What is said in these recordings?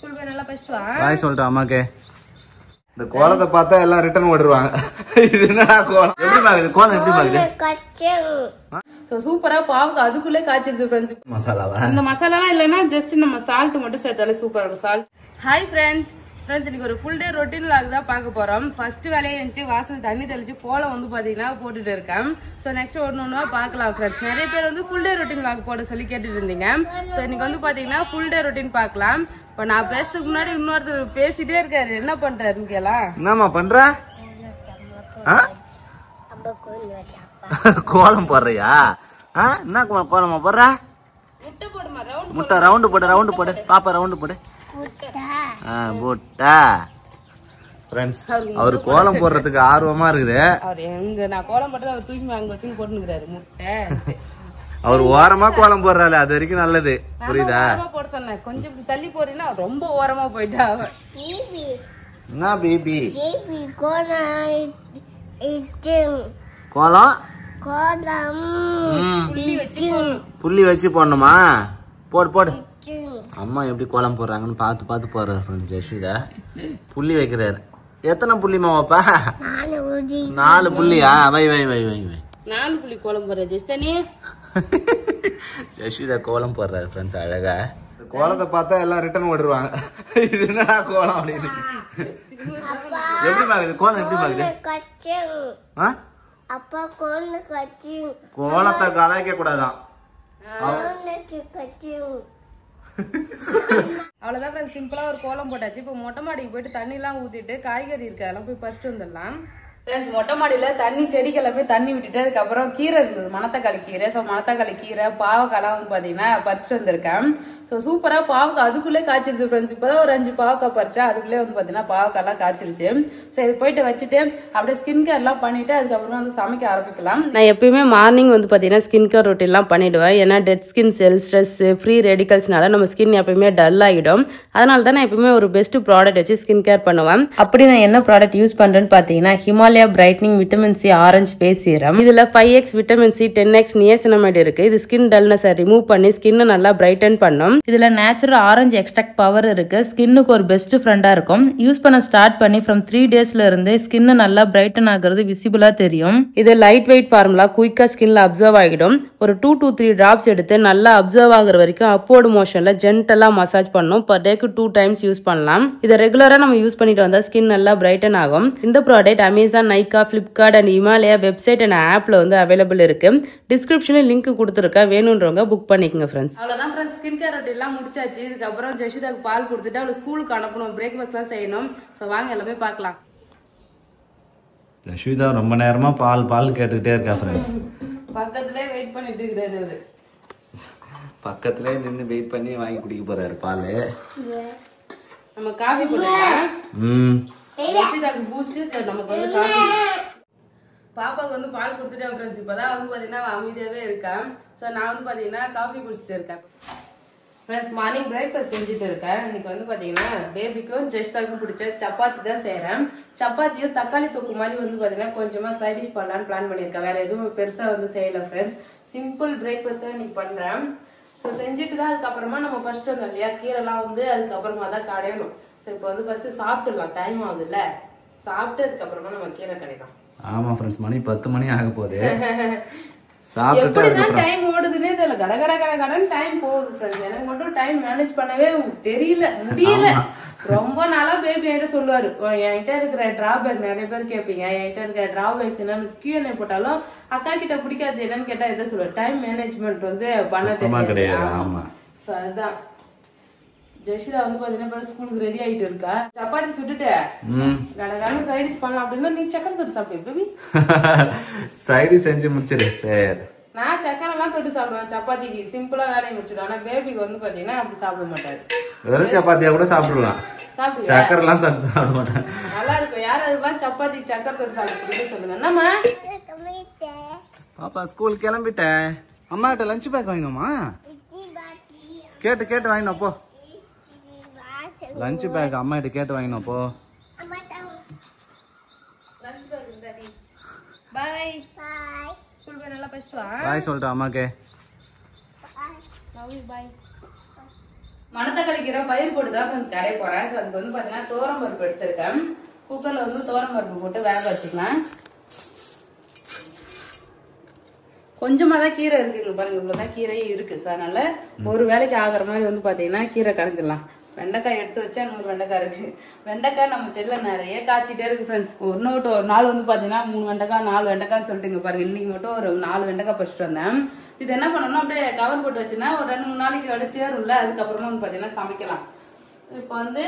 School போய் நல்லா படிச்சிட்டு வா. பாய் சொல்லிட்டு அம்மாக்கு. இந்த கோலத்தை பார்த்தா எல்லாம் ரிட்டர்ன் ஓடிடுவாங்க. இது என்னடா கோலம்? எப்படி பாக்குது கோலம்? எப்படி பாக்குது? சோ சூப்பரா பாவுக்கு அதுக்குள்ளே காய்ச்சிருது ஃப்ரெண்ட்ஸ். மசாலாவா? இந்த மசாலாலாம் இல்லைன்னா ஜஸ்ட் நம்ம சால்ட் மட்டும் சேர்த்தாலே சூப்பரா இருக்கும். சால்ட். ஹாய் ஃப்ரெண்ட்ஸ், இன்னைக்கு ஒரு ஃபுல் டே ரொட்டீன் vlog தான் பார்க்க போறோம். ஃபர்ஸ்ட் வேலையை இருந்துச்சு வாசல் தண்ணி தெளிச்சு கோலம் வந்து பாத்தீங்கன்னா போட்டுட்டு இருக்கேன். ஸோ நெக்ஸ்ட் ஒன்னொன்னா பார்க்கலாம் ஃப்ரெண்ட்ஸ். நிறைய பேர் வந்து ஃபுல் டே ரொட்டீன் vlog போட சொல்லி கேட்டுட்டு இருந்தீங்க. ஸோ இன்னைக்கு வந்து பாத்தீங்கன்னா ஃபுல் டே ரொட்டீன் பார்க்கலாம். இப்போ நான் பேசுறதுக்கு முன்னாடி இன்னொருத்தர் பேசிட்டே இருக்காரு. என்ன பண்றாருன்னு கேளா? என்னம்மா பண்ற? கோலம் போடுறியா? என்ன கோலமா போடுற? முட்டை போடுமா? ரவுண்ட் முட்டை ரவுண்டு போடு, ரவுண்டு போடு பாப்பா, ரவுண்டு போடு. முட்டை ஃப்ரெண்ட்ஸ், அவர் கோலம் போடுறதுக்கு ஆர்வமா இருக்குது. அவர் எங்க நான் கோலம் போட்டது அவர் தூக்கி அங்க வச்சு போட்டுக்கிறாரு முட்டை. அவர் ஓரமா கோலம் போடுறாரு, அது வரைக்கும் நல்லது. புரியுதா? போட சொன்னேன், கொஞ்சம் தள்ளி போறீங்கன்னா ரொம்ப ஓரமா போயிட்டா. என்ன பேபி கோலம்? புள்ளி வச்சு போடணுமா? போடு போடு. அம்மா எப்படி கோலம் போடுறாங்கன்னு பார்த்து பார்த்து போடுறாரு ஃப்ரெண்ட் ஜெஷிதா. புள்ளி வைக்கிறாரு. எத்தனை புள்ளிமா வைப்பா? 4 புள்ளியா? வை வை வை வை வை 4 புள்ளி கோலம் போடுற ஜெஸ்டனி. ஜெஷிதா கோலம் போடுறாரு ஃப்ரெண்ட்ஸ் அழகா. கோலத்தை பார்த்தா எல்லாம் ரிட்டர்ன் ஓடிடுவாங்க. இது என்னடா கோலம் அப்படின்னு. எப்படி பாக்குது கோலம்? எப்படி பாக்குது? கோலத்தை கலாய்க்க கூடாதான். அவ்வளவுதான் ஃப்ரெண்ட்ஸ், சிம்பிளா ஒரு கோலம் போட்டாச்சு. இப்போ மொட்டை மாடிக்கு போயிட்டு தண்ணி எல்லாம் ஊத்திட்டு காய்கறி இருக்கு அதெல்லாம் போய் பறிச்சுட்டு வந்துடலாம். ஃப்ரெண்ட்ஸ் மொட்டை மாடியில தண்ணி செடிக்கெல்லாம் போய் தண்ணி விட்டுட்டு அதுக்கப்புறம் கீரை இருந்தது, மணத்தக்காளி கீரை. ஸோ மணத்தக்காளி கீரை பாவக்காய்லாம் வந்து பாத்தீங்கன்னா பறிச்சுட்டு வந்திருக்கேன். ஸோ சூப்பரா பாவக்காய் அதுக்குள்ளே காய்ச்சிருது ஃப்ரெண்ட்ஸ். இப்போதான் ஒரு 5 பாவக்காய் பறிச்சா அதுக்குள்ளே வந்து பாத்தீங்கன்னா பாவக்காய்லாம் காய்ச்சிருச்சு. ஸோ இது போயிட்டு வச்சுட்டு அப்படியே ஸ்கின் கேர் எல்லாம் பண்ணிட்டு அதுக்கப்புறமா வந்து சமைக்க ஆரம்பிக்கலாம். நான் எப்பயுமே மார்னிங் வந்து பாத்தீங்கன்னா ஸ்கின் கேர் ரொட்டீன்லாம் பண்ணிடுவேன். ஏன்னா dead skin cells, stress, free ரெடிகல்ஸ்னால நம்ம ஸ்கின் எப்பயுமே டல் ஆகிடும். அதனால தான் நான் எப்பயுமே ஒரு பெஸ்ட் ப்ராடக்ட் வச்சு ஸ்கின் கேர் பண்ணுவேன். அப்படி நான் என்ன ப்ராடக்ட் யூஸ் பண்றேன்னு பாத்தீங்கன்னா Himalaya brightening vitamin C orange face serum. இதுல 5x vitamin C, 10x niacinamide இருக்கு. இது ஸ்கின் டல்னஸை ரிமூவ் பண்ணி ஸ்கின்னை நல்லா பிரைட்டன் பண்ணும். இதுல நேச்சுரல் ஆரஞ்சு எக்ஸ்ட்ராக்ட் பவர் இருக்கு. ஸ்கின்னுக்கு ஒரு பெஸ்ட் ஃப்ரெண்டா இருக்கும். யூஸ் பண்ண ஸ்டார்ட் பண்ணி ஃப்ரம் 3 டேஸ்ல இருந்து ஸ்கின் நல்லா பிரைட்டன் ஆகுறது விசிபிளா தெரியும். இது லைட் வெயிட் ஃபார்முலா, குயிக்கா ஸ்கின்ல அப்சர்வ் ஆகிடும். ஒரு 2 to 3 டிராப்ஸ் எடுத்து நல்லா அப்சர்வ் ஆகுற வரைக்கும் அப்வர்ட் மோஷன்ல ஜென்டலா மசாஜ் பண்ணும். பர் டேக்கு 2 டைம்ஸ் யூஸ் பண்ணலாம். இதை ரெகுலரா நம்ம யூஸ் பண்ணிட்டு வந்தா ஸ்கின் நல்லா பிரைட்டன் ஆகும். இந்த product Amazon, Nykaa, Flipkart and Himalaya website and ஆப்ல வந்து அவைலபிள் இருக்கு. டிஸ்கிரிப்ஷன்ல லிங்க் கொடுத்துருக்கேன், வேணும்ன்றவங்க புக் பண்ணிக்கங்க ஃப்ரெண்ட்ஸ். அவ்வளவுதான் ஃப்ரெண்ட்ஸ், ஸ்கின் கேர் ரொட்டீன் எல்லாம் முடிச்சாச்சு. இதுக்கப்புறம் ஜெஷிதாக்கு பால் கொடுத்துட்டு அவளை ஸ்கூலுக்கு அனுப்பணும், பிரேக்ஃபாஸ்ட் எல்லாம் செய்யணும். ஸோ வாங்க எல்லாமே பார்க்கலாம். ஜெஷிதா ரொம்ப நேரமா பால் பால் கேட்டுக்கிட்டே இருக்கா ஃப்ரெண்ட்ஸ். பக்கத்துலயே வெயிட் பண்ணிட்டு இருக்காரு அவரு. பக்கத்துலயே நின்று வெயிட் பண்ணி வாங்கி குடிக்க போறாரு பால். நம்ம காஃபி போடுறோம். ஜெஷிதாக்கு பூஸ்ட், நமக்கு வந்து காஃபி. பாப்பாவுக்கு வந்து பால் கொடுத்துட்டேன் ஃப்ரெண்ட்ஸ். இப்பதான் வந்து பாத்தீங்கன்னா அமைதியாவே இருக்கேன். ஸோ நான் வந்து பாத்தீங்கன்னா காஃபி குடிச்சிட்டு இருக்கேன் ஃப்ரெண்ட்ஸ். மார்னிங் பிரேக்ஃபாஸ்ட் செஞ்சுட்டு இருக்கேன். இன்னைக்கு வந்து பாத்தீங்கன்னா பேபிக்கும் ஜெஷ்தாக்கும் பிடிச்ச சப்பாத்தி தான் செய்யறேன். சப்பாத்தியும் தக்காளி தொக்கு மாதிரி வந்து பாத்தீங்கன்னா கொஞ்சமா சைட் டிஷ் பண்ணலான்னு பிளான் பண்ணிருக்கேன். வேற எதுவும் பெருசா வந்து செய்யல ஃப்ரெண்ட்ஸ். சிம்பிள் பிரேக்ஃபாஸ்ட் தான் இன்னைக்கு பண்றேன். ஸோ செஞ்சுட்டு தான் அதுக்கப்புறமா நம்ம ஃபர்ஸ்ட் வந்தோம் இல்லையா, கீரைலாம் வந்து அதுக்கப்புறமா தான் கடையணும். ஸோ இப்போ வந்து ஃபர்ஸ்ட் சாப்பிட்டுடலாம், டைம் ஆகுது இல்ல, சாப்பிட்டு அதுக்கப்புறமா நம்ம கீரை கடையலாம். ஆமா ஃப்ரெண்ட்ஸ், மணி 10 மணி ஆக போகுது. எப்படிதான் டைம் ஓடுதுன்னே தெரியல, கட கட கட கடன் டைம் போகுது ஃப்ரெண்ட்ஸ். எனக்கு மட்டும் டைம் மேனேஜ் பண்ணவே முடியல. ரொம்ப நாளா பேபி என்கிட்ட சொல்லுவாரு, என்கிட்ட இருக்கிற டிராபேக் நிறைய பேர் கேட்பீங்க, என்கிட்ட இருக்கிற டிராபேக்ஸ் என்னன்னு Q&A போட்டாலும் அக்கா கிட்ட பிடிக்காது என்னன்னு கேட்டா எதை சொல்லுவாரு, டைம் மேனேஜ்மெண்ட் வந்து பண்ண தெரியாது. அதுதான் ஜெஷிதா வந்து பாத்தீங்கன்னா ஸ்கூலுக்கு ரெடி ஆயிட்டு இருக்கா. சப்பாத்தி சுட்டுட்டு கடகான சைடிஷ் பண்ணலாம் அப்படின்னா நீ சக்கரை தொட்டு சாப்பிடு பேபி. சைடிஷ் செஞ்சு முடிச்சிரு. சரி, நான் சக்கரைலாம் தொட்டு சாப்பிடுவேன் சப்பாத்திக்கு, சிம்பிளா வேலையை முடிச்சிடுவேன். ஆனா பேபிக்கு வந்து பாத்தீங்கன்னா அப்படி சாப்பிட மாட்டாரு. வெறும் சப்பாத்தியா கூட சாப்பிடுவான், சக்கரை எல்லாம் சாப்பிட மாட்டேன். நல்லா இருக்கும். யாராவது சப்பாத்தி சக்கரை தொட்டு சாப்பிட்டு சொல்லுங்க. என்னம்மா பாப்பா ஸ்கூல் கிளம்பிட்டேன். அம்மா கிட்ட லஞ்ச் பேக் வாங்கினோமா? கேட்டு வாங்கினோம் போ. லஞ்ச் பேக் அம்மா கிட்ட கேட்டு வாங்கினோம் போ. பாய் ஸ்கூல் போய் நல்லா படிச்சிட்டு வா. பாய் சொல்லிட்டு அம்மாக்கு. பாய். மணத்தக்காளி கீரை பயிர் போட்டு தான் ஃப்ரெண்ட்ஸ் கடைய போறேன். ஸோ அதுக்கு வந்து பாத்தீங்கன்னா துவரம் பருப்பு எடுத்திருக்கேன். குக்கர்ல வந்து துவரம் பருப்பு போட்டு வேக வச்சுக்கலாம். கொஞ்சமா தான் கீரை இருக்குங்க பாருங்க, இவ்வளவுதான் கீரையே இருக்கு. ஸோ அதனால ஒரு வேலைக்கு ஆகிற மாதிரி வந்து பாத்தீங்கன்னா கீரை கடைஞ்சிடலாம். வெண்டைக்காய் எடுத்து வச்சா 100 வெண்டைக்காய் இருக்கு. வெண்டைக்காய் நம்ம செடியில நிறைய காய்ச்சிட்டே இருக்கு ஃப்ரெண்ட்ஸ். ஒரு நாள் வந்து பாத்தீங்கன்னா 3 வெண்டைக்காய் 4 வெண்டைக்காய்ன்னு சொல்லிட்டுங்க பாருங்க. இன்னைக்கு மட்டும் ஒரு 4 வெண்டைக்காய் பறிச்சுட்டு வந்தேன். இது என்ன பண்ணணும், அப்படியே கவர் போட்டு வச்சுன்னா ஒரு 2-3 நாளைக்கு விட சேரும்ல, அதுக்கப்புறமா வந்து பாத்தீங்கன்னா சமைக்கலாம். இப்போ வந்து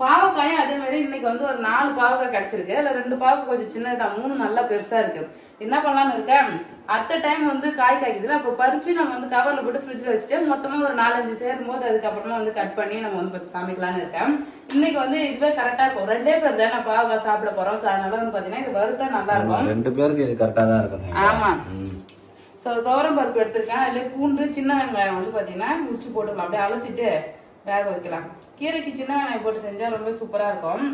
பாவக்காயும் அதே மாதிரி இன்னைக்கு வந்து ஒரு 4 பாவக்காய் கிடைச்சிருக்கு. அதுல 2 பாவக்காய் கொஞ்சம் சின்னதா, 3 நல்லா பெருசா இருக்கு. என்ன பண்ணலாம்னு இருக்கேன், அடுத்த டைம் வந்து காய் காய்க்குதுல, அப்போ பறிச்சு நம்ம வந்து கவர்ல போட்டு ஃப்ரிட்ஜ்ல வச்சுட்டு மொத்தமா ஒரு 4-5 சேரும் போது அதுக்கப்புறமா வந்து கட் பண்ணி நம்ம வந்து சமைக்கலாம்னு இருக்கேன். இன்னைக்கு வந்து இதுவே கரெக்டா இருக்கும். 2 பேர் தான் நான் பாவக்காய் சாப்பிட போறோம். ஸோ அதனால வந்து பாத்தீங்கன்னா இது வறுத்தா நல்லா இருக்கும். 2 பேருக்கு இது கரெக்டா தான் இருக்கும். ஆமா. ஸோ துவரம் பருப்பு எடுத்திருக்கேன். அதுல பூண்டு சின்ன வெங்காயம் வந்து பாத்தீங்கன்னா உரிச்சு போட்டுக்கலாம். அப்படியே அலசிட்டு வேக வைக்கலாம். கீரைக்கு சின்ன வெங்காயம் போட்டு செஞ்சா ரொம்ப சூப்பரா இருக்கும்.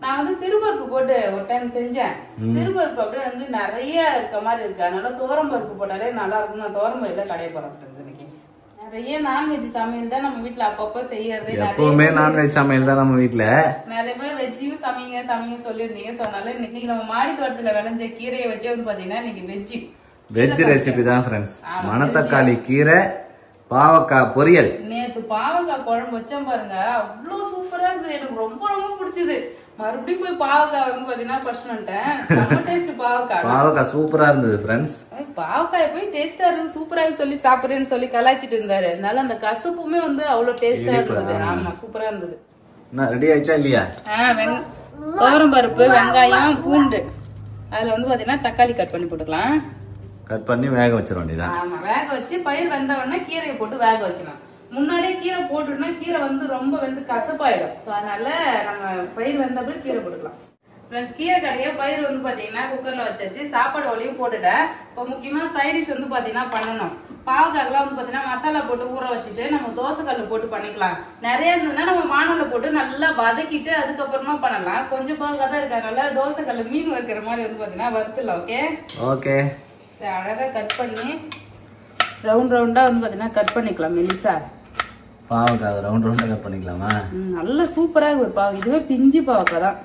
நான் வந்து சிறுபருப்பு போட்டு ஒரு டைம் செஞ்சேன். சிறுபருப்பு அப்படியே வந்து நிறைய இருக்க மாதிரி இருக்கு. அதனால துவரம் பருப்பு போட்டாலே நல்லா இருக்கும். நான் துவரம் பருப்பு தான் கடைய போறேன். நிறைய நான்வெஜ் சமையல் தான் நம்ம வீட்டுல அப்பப்போ செய்யறது. எப்பவுமே நான்வெஜ் சமையல் தான் நம்ம வீட்டுல. நிறைய பேர் வெஜ்ஜையும் சமைங்க சொல்லிருந்தீங்க. ஸோ அதனால இன்னைக்கு நம்ம மாடி தோட்டத்துல விளைஞ்ச கீரையை வச்சே வந்து பாத்தீங்கன்னா இன்னைக்கு வெஜ் ரெசிபி தான் ஃப்ரெண்ட்ஸ். மணத்தக்காளி கீரை பாவக்காய் பொரியல். நேத்து பாவக்காய் குழம்பு வச்சேன் பாருங்க, அவ்வளவு சூப்பரா இருந்தது. எனக்கு ரொம்ப ரொம்ப பிடிச்சது. மறுபடியும் போய் பாவக்காய் வந்து பாத்தீங்கன்னா பர்சன் டேஸ்ட் பாவக்காய் சூப்பரா இருந்தது ஃப்ரெண்ட்ஸ். பாவக்காய் போய் டேஸ்டா இருக்கு சூப்பரா சொல்லி சாப்பிடுறேன்னு சொல்லி கலாய்ச்சிட்டு இருந்தாரு. அதனால அந்த கசப்புமே வந்து அவ்வளவு டேஸ்டா இருந்தது. ஆமா சூப்பரா இருந்தது. ரெடி ஆயிடுச்சா இல்லையா? துவரம் பருப்பு, வெங்காயம், பூண்டு, அதுல வந்து பாத்தீங்கன்னா தக்காளி கட் பண்ணி போட்டுக்கலாம். கட் பண்ணி வேக வச்சிட வேண்டியதான். ஆமா, வேக வச்சு பயிர் வெந்த உடனே கீரையை போட்டு வேக வைக்கலாம். முன்னாடியே கீரை போட்டுட்டோம்னா கீரை வந்து ரொம்ப வந்து கசப்பாயிடும். ஸோ அதனால நம்ம பயிர் வெந்தப்பறம் கீரை போட்டுக்கலாம். ஃப்ரெண்ட்ஸ், கீரை கடையை பயிர் வந்து பாத்தீங்கன்னா குக்கர்ல வச்சாச்சு. சாப்பாடு ஒலையும் போட்டுட்டேன். இப்போ முக்கியமா சைடிஷ் வந்து பாத்தீங்கன்னா பண்ணணும். பாவக்காய்லாம் வந்து பாத்தீங்கன்னா மசாலா போட்டு ஊற வச்சுட்டு நம்ம தோசைக்கல்ல போட்டு பண்ணிக்கலாம். நிறைய இருந்ததுன்னா நம்ம வானல்ல போட்டு நல்லா வதக்கிட்டு அதுக்கப்புறமா பண்ணலாம். கொஞ்சம் பாவக்காய் தான் இருக்கனால தோசைக்கல்ல மீன் வறுக்கிற மாதிரி வந்து பாத்தீங்கன்னா வறுத்துலாம். Okay okay. அழகா கட் பண்ணி ரவுண்டா வந்து பாத்தீங்கன்னா கட் பண்ணிக்கலாம். மெலிசா பாவக்காய் ரவுண்டா கட் பண்ணிக்கலாமா? நல்ல சூப்பரா இருக்கு பாவக்காய். இதுவே பிஞ்சு பாவக்காய் தான்.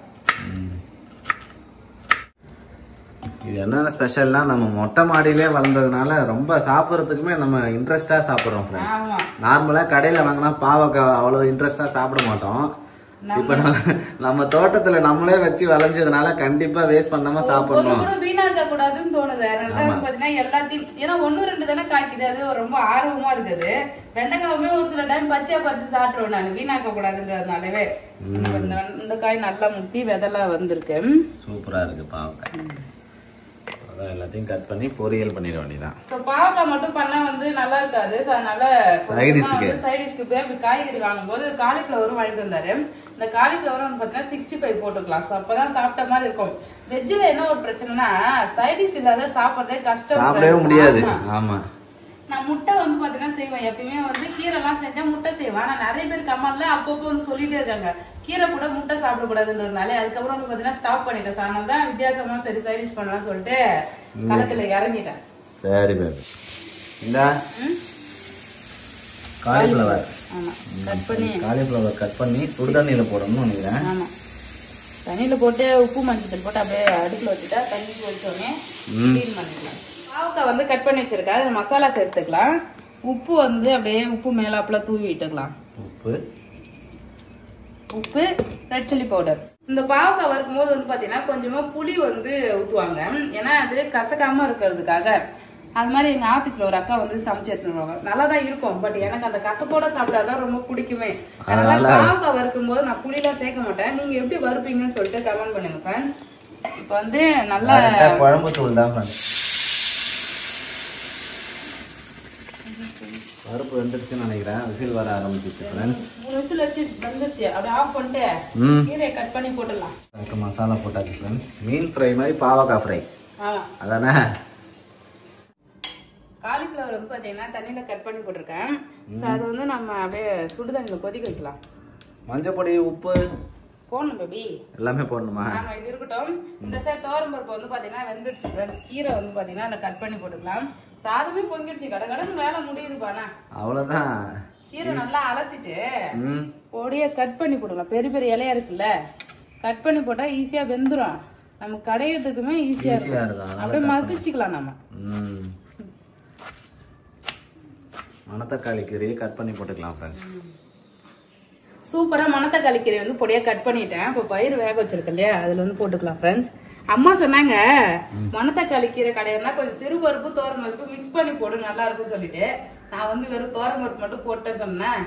இது என்ன ஸ்பெஷல்னா நம்ம மொட்டை மாடியிலே வளர்ந்ததுனால ரொம்ப சாப்பிட்றதுக்குமே நம்ம இன்ட்ரெஸ்டா சாப்பிடுறோம் ஃப்ரெண்ட்ஸ். நார்மலா கடையில வாங்கினா பாவக்காய் அவ்வளவு இன்ட்ரெஸ்டா சாப்பிட மாட்டோம். இப்ப நம்ம தோட்டத்துல நம்மளே வச்சு விளைஞ்சதுனால கண்டிப்பா வேஸ்ட் பண்ணாம சாப்பிடணும். வீணாக்க கூடாதுன்னு தோணுது. அதனால பாத்தீங்கன்னா எல்லாத்தையும் ஏன்னா 1-2 தானே காய்க்குது. அது ரொம்ப ஆர்வமா இருக்குது. வெண்டைக்காவுமே ஒரு சில டைம் பச்சையா பறிச்சு சாப்பிடுவேன் நான், வீணாக்க கூடாதுன்றதுனாலவே. இந்த காய் நல்லா முத்தி விதெல்லாம் வந்திருக்கு. சூப்பரா இருக்கு பாவக்காய். எல்லாத்தையும் கட் பண்ணி பொரியல் பண்ணிட வேண்டியதான். பாவக்காய் மட்டும் பண்ணா வந்து நல்லா இருக்காது. அதனால சைடிஷ்க்கு போய் காய்கறி வாங்கும் போது காலிஃபிளவரும் வாங்கிட்டு வந்தாரு. இந்த காலிஃபிளவரும் வந்து பாத்தீங்கன்னா 65 போட்டுக்கலாம். ஸோ அப்பதான் சாப்பிட்ட மாதிரி இருக்கும். வெஜ்ஜில் என்ன ஒரு பிரச்சனைனா சைடிஷ் இல்லாத சாப்பிட்றதே கஷ்டம், சாப்பிடவே முடியாது. ஆமா, நான் முட்டை வந்து பாத்தீங்கன்னா செய்வேன். எப்பயுமே வந்து கீரை எல்லாம் செஞ்சா முட்டை செய்வேன். ஆனா நிறைய பேர் கமெண்ட்ல அப்பப்போ வந்து சொல்லிட்டே இருக்காங்க கீரை கூட முட்டை சாப்பிடக்கூடாதுன்றதுனால. அதுக்கப்புறம் வந்து பாத்தீங்கன்னா ஸ்டாப் பண்ணிட்டேன். அதனால தான் வித்தியாசமா சரி சைடிஷ் பண்ணலாம் சொல்லிட்டு களத்துல இறங்கிட்டேன். சரி பேபி, இந்த காலிஃபிளவர் காலிஃபிளவர் கட் பண்ணி சுடுதண்ணியில போடணும்னு நினைக்கிறேன். ஆமா, தண்ணியில போட்டு உப்பு மஞ்சள் போட்டு அப்படியே அடுப்புல வச்சுட்டா தண்ணி வச்சோடனே க்ளீன் பண்ணிக்கலாம். பாவக்காய் வந்து கட் பண்ணி வச்சிருக்கா. அது மசாலா சேர்த்துக்கலாம். உப்பு வந்து அப்படியே உப்பு மேலாப்புல தூவி விட்டுக்கலாம். உப்பு ரெட் சில்லி பவுடர். இந்த பாவக்காய் வறுக்கும் போது வந்து பாத்தீங்கன்னா கொஞ்சமா புளி வந்து ஊத்துவாங்க. ஏன்னா அது கசக்காம இருக்கிறதுக்காக. அது மாதிரி எங்க ஆபீஸ்ல ஒரு அக்கா வந்து சமைச்சு எடுத்துருவாங்க. நல்லா தான் இருக்கும். பட் எனக்கு அந்த கசப்போட சாப்பிட்டாதான் ரொம்ப பிடிக்குமே. அதனால பாவக்காய் வறுக்கும் போது நான் புளிலாம் சேர்க்க மாட்டேன். நீங்க எப்படி வறுப்பீங்கன்னு சொல்லிட்டு கமெண்ட் பண்ணுங்க ஃப்ரெண்ட்ஸ். இப்ப வந்து நல்லா குழம்பு தூள் தான் ஃப்ரெண்ட்ஸ். பருப்பு வெந்துருச்சுன்னு நினைக்கிறேன். விசில் வர ஆரம்பிச்சிச்சு ஃப்ரெண்ட்ஸ். 3 விசில் வச்சு வந்துருச்சு. அப்படியே ஆஃப் பண்ணிட்டு கீரையை கட் பண்ணி போட்டுடலாம். அதுக்கு மசாலா போட்டாச்சு ஃப்ரெண்ட்ஸ். மீன் ஃப்ரை மாதிரி பாவக்காய் ஃப்ரை. அதானே? காலிஃபிளவர் வந்து பாத்தீங்கன்னா தண்ணியில கட் பண்ணி போட்டிருக்கேன். ஸோ அதை வந்து நம்ம அப்படியே சுடுதண்ணில கொதிக்க வைக்கலாம். மஞ்சள் பொடி, உப்பு போடணும் பேபி, எல்லாமே போடணுமா? ஆமா, இது இருக்கட்டும். இந்த சைடு துவரம் பருப்பு வந்து பாத்தீங்கன்னா வெந்துருச்சு ஃப்ரெண்ட்ஸ். கீரை வந்து பாத்தீங்கன்னா அதை கட் பண்ணி போட்டுக்கலாம். சாதமே பொங்கிடுச்சு. கடகடன்னு வேலை முடியுது பானா. அவ்வளவுதான். கீரை நல்லா அலசிட்டு பொடியை கட் பண்ணி போடலாம். பெரிய பெரிய இலையா இருக்குல்ல, கட் பண்ணி போட்டா ஈஸியா வெந்துரும். நமக்கு கடையிறதுக்குமே ஈஸியா இருக்கும். அப்படியே மசிச்சுக்கலாம் நம்ம. மணத்தக்காளி கீரையை கட் பண்ணி போட்டுக்கலாம் ஃப்ரெண்ட்ஸ். சூப்பரா மணத்தக்காளி கீரை வந்து பொடியா கட் பண்ணிட்டேன். இப்போ பயிர் வேக வச்சிருக்கேன் இல்லையா, அதுல வந்து போட்டுக்கலாம் ஃப்ரெண்ட்ஸ். அம்மா சொன்னாங்க மணத்தக்காளி கீரை கடையிறனா கொஞ்சம் சிறு பருப்பு தோரம் பருப்பு மிக்ஸ் பண்ணி போடு நல்லா இருக்கும் சொல்லிட்டு, நான் வந்து வெறும் தோரம் பருப்பு மட்டும் போட்டேன்னு சொன்னேன்.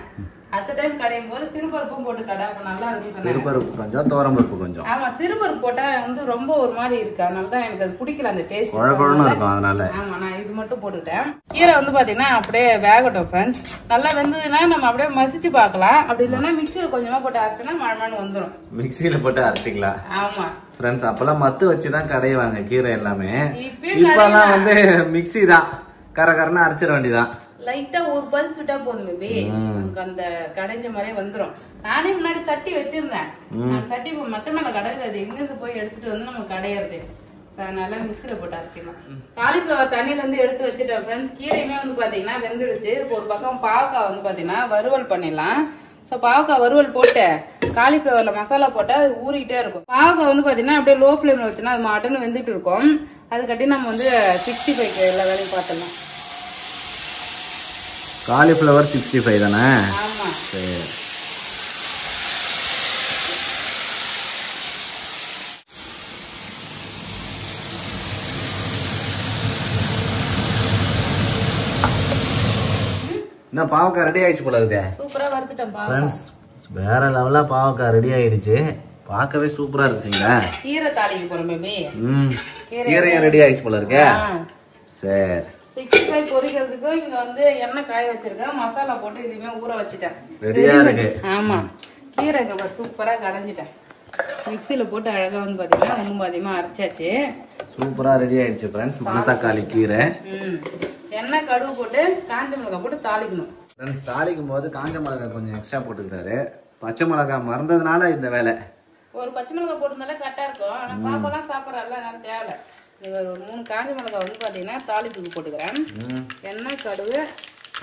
அடுத்த டைம் கடையும் போது சிறுபருப்பும் போட்டு கடை, அப்ப நல்லா இருக்கும். சிறுபருப்பு கொஞ்சம் தோரம் பருப்பு கொஞ்சம். ஆமா, சிறுபருப்பு போட்டா வந்து ரொம்ப ஒரு மாதிரி இருக்கு, அதனாலதான் எனக்கு அது பிடிக்கல அந்த டேஸ்ட். அதனால ஆமா, நான் இது மட்டும் போட்டுட்டேன். கீரை வந்து பாத்தீங்கன்னா அப்படியே வேகட்டும் ஃப்ரெண்ட்ஸ். நல்லா வெந்ததுன்னா நம்ம அப்படியே மசிச்சு பாக்கலாம். அப்படி இல்லைன்னா மிக்சியில கொஞ்சமா போட்டு அரைச்சோம்னா மழை வந்துடும். மிக்சியில போட்டு அரைச்சிக்கலாம். ஆமா ஃப்ரெண்ட்ஸ், அப்பெல்லாம் மத்து வச்சுதான் கடைவாங்க கீரை எல்லாமே. இப்பெல்லாம் வந்து மிக்சி தான், கரகரன்னு அரைச்சிட வேண்டியதான். லைட்டா ஒரு பல்ஸ் விட்டா போதும் பேபி, நமக்கு அந்த கடைஞ்ச மாதிரியே வந்துரும். நானே முன்னாடி சட்டி வச்சிருந்தேன், சட்டி மத்த மேல கடைஞ்சு அது எங்க இருந்து போய் எடுத்துட்டு வந்து நம்ம கடையிறது. நல்லா மிக்சியில போட்டு அரைச்சிக்கலாம். காலிஃபிளவர் தண்ணியில இருந்து எடுத்து வச்சுட்டேன் ஃப்ரெண்ட்ஸ். கீரையுமே வந்து பாத்தீங்கன்னா வெந்துடுச்சு. ஒரு பக்கம் பாவக்காய் வந்து பாத்தீங்கன்னா வறுவல் பண்ணிடலாம். ஸோ பாவக்காய் வறுவல் போட்டு காலிஃபிளவர்ல மசாலா போட்டா அது ஊறிக்கிட்டே இருக்கும். பாவக்காய் வந்து பாத்தீங்கன்னா அப்படியே லோ ஃபிளேம்ல வச்சுன்னா அது மாட்டுன்னு வெந்துட்டு இருக்கும். அதுக்கட்டி நம்ம வந்து 65 எல்லா வேலையும் பார்த்துடலாம். காலிஃபிளவர் 65 தானே? ஆமா. சரி, என்ன பாவக்காய் ரெடி ஆயிடுச்சு போல இருக்கு. சூப்பரா வறுத்துட்டேன் ஃப்ரெண்ட்ஸ். வேற லெவலா பாவக்காய் ரெடி ஆயிடுச்சு. பார்க்கவே சூப்பரா இருக்குங்க. கீரை தாளிக்கு போறோம் பேபி. கீரையும் ரெடி ஆயிடுச்சு போல இருக்கு. சரி, 65 பொரிக்கிறதுக்கு இங்க வந்து எண்ணெய் காய வச்சிருக்கேன். மசாலா போட்டு இதுவுமே ஊற வச்சுட்டேன். ரெடியா இருக்கு. ஆமா, கீரை சூப்பரா கடைஞ்சிட்டேன். மிக்சியில போட்டு அழகா வந்து பாத்தீங்கன்னா ஒண்ணும் பாதியமா அரைச்சாச்சு. சூப்பரா ரெடி ஆயிடுச்சு ஃப்ரெண்ட்ஸ் மணத்தக்காளி கீரை. எண்ணெய் கடுகு போட்டு காஞ்ச மிளகாய் போட்டு தாளிக்கணும் ஃப்ரெண்ட்ஸ். தாளிக்கும் போது காஞ்ச மிளகாய் கொஞ்சம் எக்ஸ்ட்ரா போட்டுக்கிறாரு. பச்சை மிளகாய் மறந்ததுனால இந்த வேலை. ஒரு பச்சை மிளகாய் போட்டுருந்தாலே கரெக்டா இருக்கும். ஆனா பாப்பெல்லாம் சாப்பிடறதுல எனக்கு தேவை. ஒரு 3 காஞ்ச மிளகாய் வந்து பாத்தீங்கன்னா தாளிப்புக்கு போட்டுக்கிறேன். எண்ணெய் கடுகு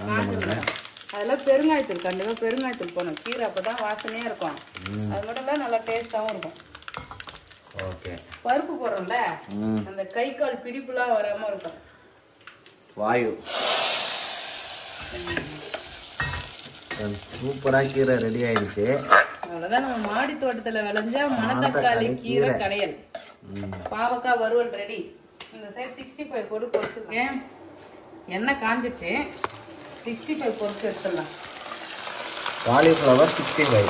காஞ்ச மிளகாய், அதெல்லாம் பெருங்காயத்தூள், கண்டிப்பா பெருங்காயத்தூள் போடணும். கீரை அப்பதான் வாசனையா இருக்கும். அது மட்டும் இல்ல நல்லா டேஸ்டாவும் இருக்கும். ஓகே, பருப்பு போடுறோம்ல, அந்த கை கால் பிடிப்புலாம் வராம இருக்கும். வாயு சூப்பரா கீரை ரெடி ஆயிடுச்சு. அவ்வளவுதான், நம்ம மாடி தோட்டத்துல விளைஞ்ச மணத்தக்காளி கீரை கடையல். பாவக்காய் வறுவல் ரெடி. இந்த சைடு 65 போட்டு பொரிச்சிருக்கேன். எண்ணெய் காஞ்சிடுச்சு. 65 பொரிச்சு எடுத்துடலாம். காலிஃபிளவர் 65.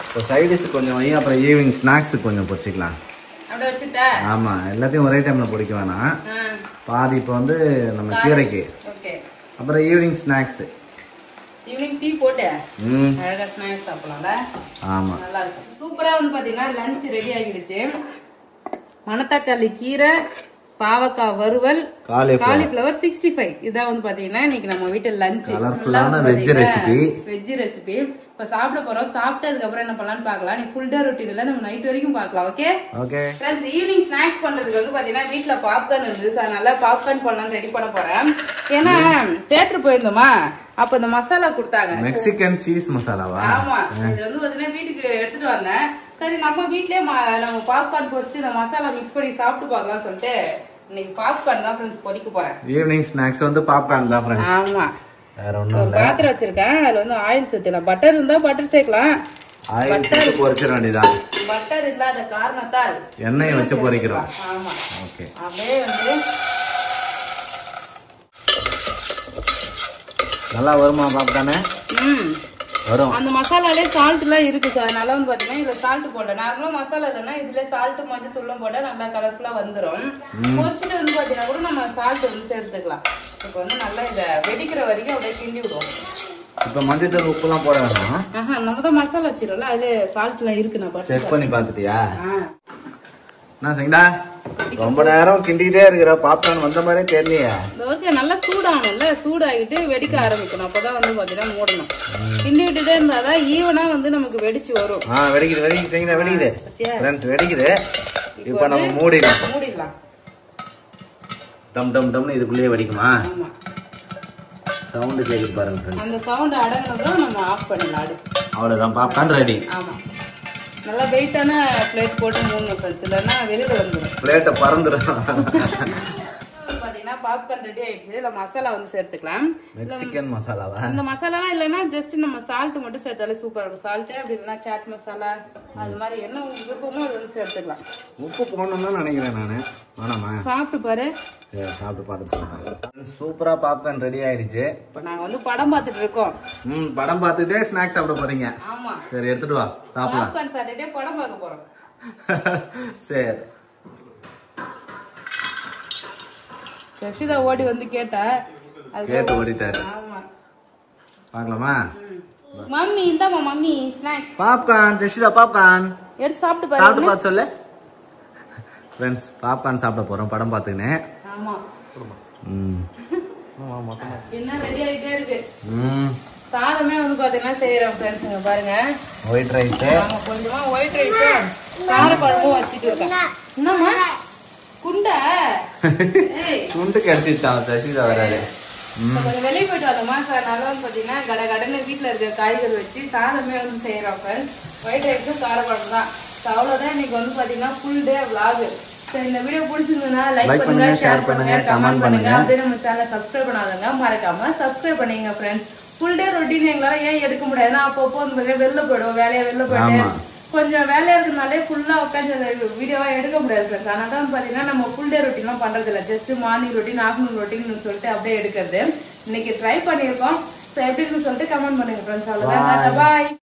இப்போ சைடிஷ் கொஞ்சம் வை, அப்புறம் ஈவினிங் ஸ்நாக்ஸ் கொஞ்சம் பொரிச்சிக்கலாம். அப்படியே வச்சுட்டா? ஆமா, எல்லாத்தையும் ஒரே டைம்ல பொரிக்க வேணாம். பாதி இப்போ வந்து நம்ம கீரைக்கு, அப்புறம் ஈவினிங் ஸ்நாக்ஸ். ஈவினிங் டீ போட்டு அழகா ஸ்நாக்ஸ் சாப்பிடலாம்ல. ஆமா, நல்லா இருக்கும். சூப்பரா வந்து பாத்தீங்கன்னா லஞ்ச் ரெடி ஆகிடுச்சு. மணத்தக்காளி கீரை, பாவக்காய் வறுவல், காலிஃபிளவர் 65. இதான் வந்து பாத்தீங்கன்னா இன்னைக்கு நம்ம வீட்டு லஞ்ச். Veg recipe. இப்ப சாப்பிட போறோம். சாப்பிட்டு அதுக்கப்புறம் என்ன பண்ணலாம்னு பாக்கலாம். நீ ஃபுல் டே ரொட்டீன் இல்ல, நம்ம நைட் வரைக்கும் பாக்கலாம். ஓகே ஃப்ரெண்ட்ஸ், ஈவினிங் ஸ்நாக்ஸ் பண்றதுக்கு வந்து பாத்தீங்கன்னா வீட்டுல பாப்கார்ன் இருந்துச்சு. அதனால பாப்கார்ன் பண்ணலாம் ரெடி பண்ண போறேன். ஏன்னா தியேட்டர் போயிருந்தோமா, அப்ப இந்த மசாலா கொடுத்தாங்க, மெக்சிகன் சீஸ் மசாலாவா? ஆமா, இது வந்து பாத்தீங்கன்னா வீட்டுக்கு எடுத்துட்டு வந்தேன். சரி நம்ம வீட்லயே நம்ம பாப்கார்ன் பொரிச்சு இந்த மசாலா மிக்ஸ் பண்ணி சாப்பிட்டு பாக்கலாம் சொல்லிட்டு இன்னைக்கு பாப்கார்ன் தான் ஃப்ரெண்ட்ஸ் பொரிக்க போறேன். ஈவினிங் ஸ்நாக்ஸ் வந்து பாப்கார்ன் தான் ஃப்ரெண்ட்ஸ். ஆமா, வேற ஒண்ணும் இல்ல. பாத்திரம் வச்சிருக்கேன், அதுல வந்து ஆயில் சேர்த்துக்கலாம். பட்டர் இருந்தா பட்டர் சேர்க்கலாம். ஆயில் சேர்த்து பொரிச்சிர வேண்டியதான். பட்டர் இல்லாத காரணத்தால் எண்ணெயை வச்சு பொரிக்கிறோம். ஆமா, ஓகே. அப்படியே வந்து நல்லா வருமா பாப்கார்ன்? வரும். அந்த மசாலாலே சால்ட் எல்லாம் இருக்கு சார். அதனால வந்து பாத்தீங்கன்னா இதுல சால்ட் போடல. நார்மலா மசாலா இல்லைன்னா இதுல சால்ட் மஞ்சத்தூள்லாம் போட்டா நல்லா கலர்ஃபுல்லா வந்துடும். பொரிச்சுட்டு வந்து பாத்தீங்கன்னா கூட நம்ம சால்ட் வந்து சேர்த்துக்கலாம். இப்ப வந்து நல்லா இதை வெடிக்கிற வரைக்கும் அப்படியே கிண்டி விடுவோம். இப்ப மஞ்சத்தூள் உப்பு எல்லாம் போட வேணாம். நம்ம தான் மசாலா வச்சிரோம்ல, அதுல சால்ட் எல்லாம் இருக்கு. நான் செக் பண்ணி பாத்துட்டியா? என்ன செய்யடா, ரொம்ப நேரம் கிண்டிக்கிட்டே இருக்கிற. பாப்கார்ன் வந்த மாதிரியே தெரியலையே. நல்லா சூடாகணும்ல, சூடாகிட்டு வெடிக்க ஆரம்பிக்கணும். அப்பதான் வந்து பாத்தீங்கன்னா மூடணும். கிண்டி விட்டுட்டே இருந்தாதான் ஈவனா வந்து நமக்கு வெடிச்சு வரும். வெடிக்குது வெடிக்குது செய்யுங்க, வெடிக்குது ஃப்ரெண்ட்ஸ், வெடிக்குது. இப்ப நம்ம மூடிடலாம். டம் டம் டம்னு இதுக்குள்ளேயே வெடிக்குமா? ஆமா. சவுண்ட் கேக்குது பாருங்க ஃப்ரெண்ட்ஸ். அந்த சவுண்ட் அடங்கினதும் நம்ம ஆஃப் பண்ணிடலாம் அடுப்பு. அவ்வளவுதான், பாப்கார்ன் ரெடி. ஆமா, நல்லா வெயிட்டான பிளேட் போட்டு மூணு ஃப்ரெண்ட்ஸ், இல்லைன்னா வெளியில வந்துடும், பிளேட்டை பறந்துடும். பாத்தீங்கன்னா பாப்கார்ன் ரெடி ஆயிடுச்சு. இதுல மசாலா வந்து சேர்த்துக்கலாம். மெக்சிகன் மசாலாவா? இந்த மசாலாலாம் இல்லைன்னா ஜஸ்ட் நம்ம சால்ட் மட்டும் சேர்த்தாலே சூப்பரா இருக்கும். சால்ட் அப்படி இல்லைன்னா சாட் மசாலா, அது மாதிரி என்ன உங்களுக்கு விருப்பமோ அது வந்து சேர்த்துக்கலாம். உப்பு போடணும் தான் நினைக்கிறேன் நானு. வேணாமா? சாப்பிட்டு பாரு. சரி, சாப்பிட்டு பார்த்துட்டு சொல்றேன். சூப்பரா பாப்கார்ன் ரெடி ஆயிடுச்சு. இப்ப நாங்க வந்து படம் பார்த்துட்டு இருக்கோம். படம் பார்த்துட்டே ஸ்நாக்ஸ் சாப்பிட போறீங்க? ஆமா. சரி, எடுத்துட்டு வா சாப்பிடலாம். பாப்கார்ன் சாப்பிட்டுட்டே படம் பார்க்க போறோம். சரி. ஜெஷிதா ஓடி வந்து கேட்டா, கேட்டு ஓடிட்டாரு. ஆமா. பார்க்கலாமா? மம்மி இந்தாமா mummy snacks. Popcorn Jeshitha, popcorn எடுத்து சாப்பிட்டு பாரு. சாப்பிட்டு பார்த்து சொல்லு. ஃப்ரெண்ட்ஸ், பாப்கார்ன் சாப்பிட போறோம் படம் பார்த்துக்கினே. ஆமா. என்ன ரெடி ஆயிட்டே இருக்கு. சாதமே வந்து பாத்தீங்கன்னா செய்யறோம் ஃப்ரெண்ட்ஸுங்க பாருங்க. White rice. ஆமா, கொஞ்சமா ஒயிட் ரைஸும் கார குழம்பும் வச்சுட்டு இருக்கேன். என்னம்மா குண்டா? குண்டு கிடைச்சிருச்சா ஜெஷிதா வராது. கொஞ்சம் வெளியே போயிட்டு வந்தோமா சார், நல்லா பாத்தீங்கன்னா கட கடன்னு வீட்டுல இருக்க காய்கறி வச்சு சாதமே வந்து செய்யறோம் ஃப்ரெண்ட்ஸ். ஒயிட் ரைஸும் கார குழம்பு தான். அவ்வளவுதான் இன்னைக்கு வந்து பாத்தீங்கன்னா ஃபுல் டே vlog. சரி, இந்த வீடியோ பிடிச்சிருந்ததுன்னா லைக் பண்ணுங்க, ஷேர் பண்ணுங்க, கமெண்ட் பண்ணுங்க. அப்படியே நம்ம சேனலை சப்ஸ்கிரைப் பண்ணாதவங்க மறக்காம சப்ஸ்கிரைப் பண்ணீங்க ஃப்ரெண்ட்ஸ். ஃபுல் டே ரொட்டீன் எங்களால ஏன் எடுக்க முடியாதுன்னா அப்பப்போ வந்து வெளில போயிடும், வேலையை வெளில போயிட்டு கொஞ்சம் வேலையா இருக்கிறதுனாலே ஃபுல்லா உட்காந்து வீடியோவா எடுக்க முடியாது ஃப்ரெண்ட்ஸ். ஆனால் தான் பாத்தீங்கன்னா நம்ம ஃபுல் டே ரொட்டீன்லாம் பண்றது இல்லை, just morning routine afternoon routine சொல்லிட்டு அப்படியே எடுக்கிறது. இன்னைக்கு ட்ரை பண்ணியிருக்கோம். ஸோ எப்படின்னு சொல்லிட்டு கமெண்ட் பண்ணுங்க ஃப்ரெண்ட்ஸ். அவ்வளோதான், பாய்.